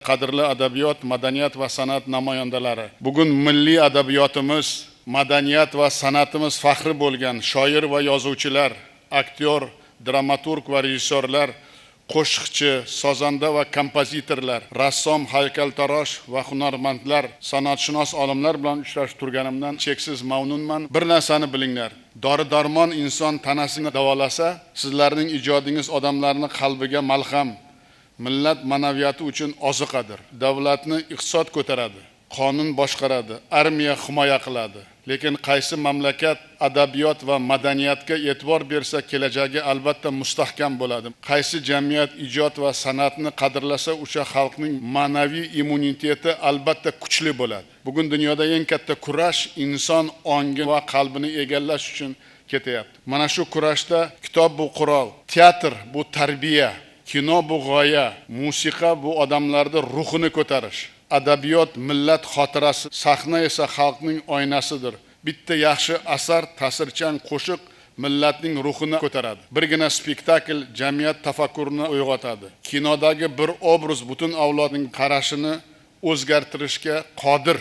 Qadrli adabiyot, madaniyat va san'at namoyandalari. Bugun milliy adabiyotimiz, madaniyat va san'atimiz faxri bo'lgan shoir va yozuvchilar, aktyor, dramaturg va rejissyorlar, qo'shiqchi, sozanda va kompozitorlar, rassom, haykaltarosh va hunarmandlar, san'atshunos olimlar bilan uchrashib turganimdan cheksiz mamnunman. Bir narsani bilinglar. Dori-darmon inson tanasini davolasa, sizlarning ijodingiz odamlarning qalbiga malham, millat ma'naviyati uchun oziqadir. Davlatni iqtisod ko'taradi, qonun boshqaradi, armiya himoya qiladi. Lekin qaysi mamlakat adabiyot va madaniyatga e'tibor bersa, kelajagi albatta mustahkam bo'ladi. Qaysi jamiyat ijod va san'atni qadrlasa, o'sha xalqning ma'naviy immuniteti albatta kuchli bo'ladi. Bugun dunyoda eng katta kurash inson ongi va qalbini egallash uchun ketyapti. Mana shu kurashda kitob bu qurol, teatr bu tarbiya, kino bu g'oya, musiqa bu odamlarning ruhini ko'tarish. Adabiyot millat xotirasi, sahna esa xalqning oynasidir. Bitta yaxshi asar, ta'sirchan qo'shiq millatning ruhini ko'taradi. Birgina spektakl jamiyat tafakkurini uyg'otadi. Kinodagi bir obraz butun avlodning qarashini o'zgartirishga qodir.